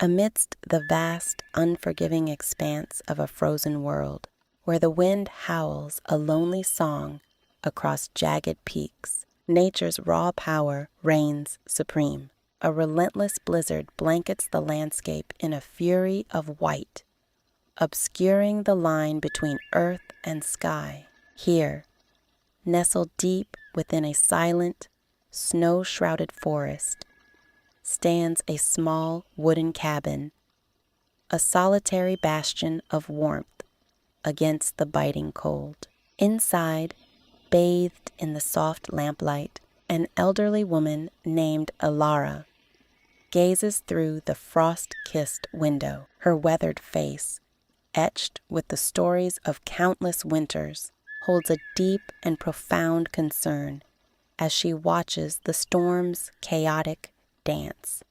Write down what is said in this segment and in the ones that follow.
Amidst the vast, unforgiving expanse of a frozen world, where the wind howls a lonely song across jagged peaks, nature's raw power reigns supreme. A relentless blizzard blankets the landscape in a fury of white, obscuring the line between earth and sky. Here, nestled deep within a silent, snow-shrouded forest, stands a small wooden cabin, a solitary bastion of warmth against the biting cold. Inside, bathed in the soft lamplight, an elderly woman named Alara gazes through the frost-kissed window, her weathered face, etched with the stories of countless winters, holds a deep and profound concern as she watches the storm's chaotic dance.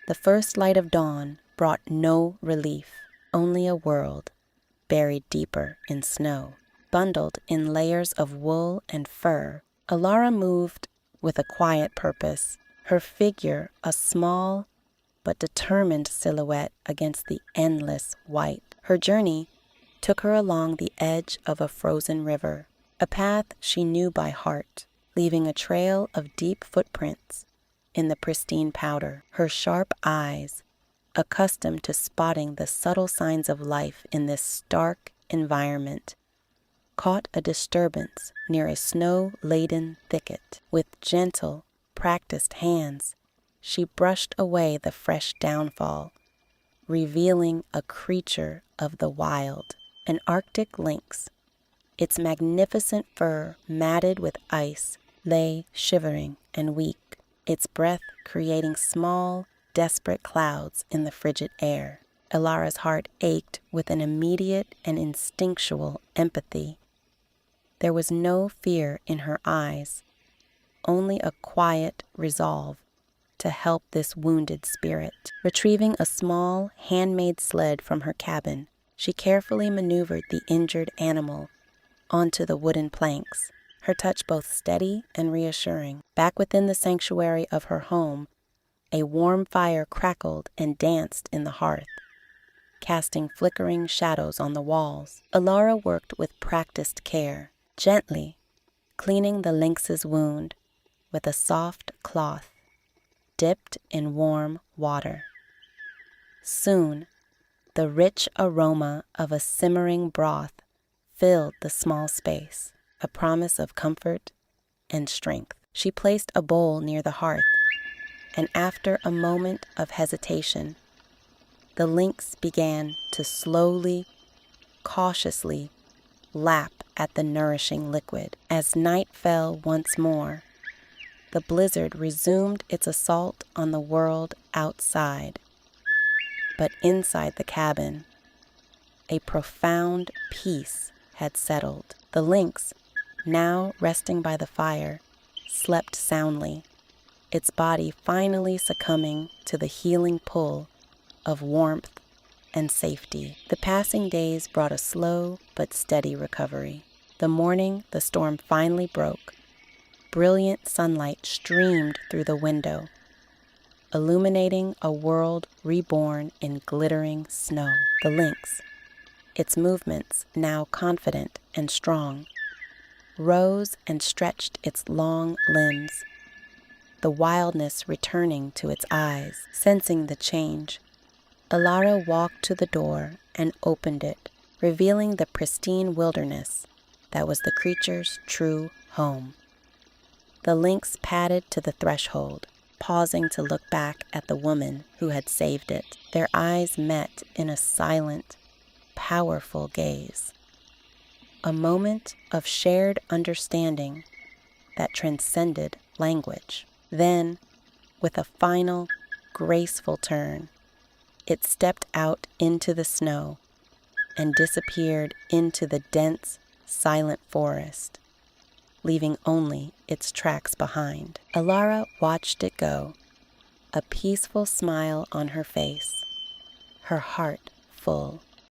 The first light of dawn brought no relief, only a world buried deeper in snow. Bundled in layers of wool and fur, Alara moved with a quiet purpose, her figure a small but determined silhouette against the endless white. Her journey took her along the edge of a frozen river, a path she knew by heart, leaving a trail of deep footprints in the pristine powder. Her sharp eyes, accustomed to spotting the subtle signs of life in this stark environment, caught a disturbance near a snow-laden thicket. With gentle, practiced hands, she brushed away the fresh downfall, revealing a creature of the wild, an Arctic lynx. Its magnificent fur, matted with ice, lay shivering and weak, its breath creating small, desperate clouds in the frigid air. Alara's heart ached with an immediate and instinctual empathy. There was no fear in her eyes, only a quiet resolve to help this wounded spirit. Retrieving a small, handmade sled from her cabin, she carefully maneuvered the injured animal onto the wooden planks, her touch both steady and reassuring. Back within the sanctuary of her home, a warm fire crackled and danced in the hearth, casting flickering shadows on the walls. Alara worked with practiced care, gently cleaning the lynx's wound with a soft cloth dipped in warm water. Soon, the rich aroma of a simmering broth filled the small space, a promise of comfort and strength. She placed a bowl near the hearth, and after a moment of hesitation, the lynx began to slowly, cautiously lap at the nourishing liquid. As night fell once more, the blizzard resumed its assault on the world outside. But inside the cabin, a profound peace had settled. The lynx, now resting by the fire, slept soundly, its body finally succumbing to the healing pull of warmth and safety. The passing days brought a slow but steady recovery. The morning the storm finally broke, brilliant sunlight streamed through the window, illuminating a world reborn in glittering snow. The lynx, its movements now confident and strong, rose and stretched its long limbs, the wildness returning to its eyes. Sensing the change, Alara walked to the door and opened it, revealing the pristine wilderness that was the creature's true home. The lynx padded to the threshold, pausing to look back at the woman who had saved it. Their eyes met in a silent, powerful gaze, a moment of shared understanding that transcended language. Then, with a final, graceful turn, it stepped out into the snow and disappeared into the dense, silent forest, leaving only its tracks behind. Alara watched it go, a peaceful smile on her face, her heart full.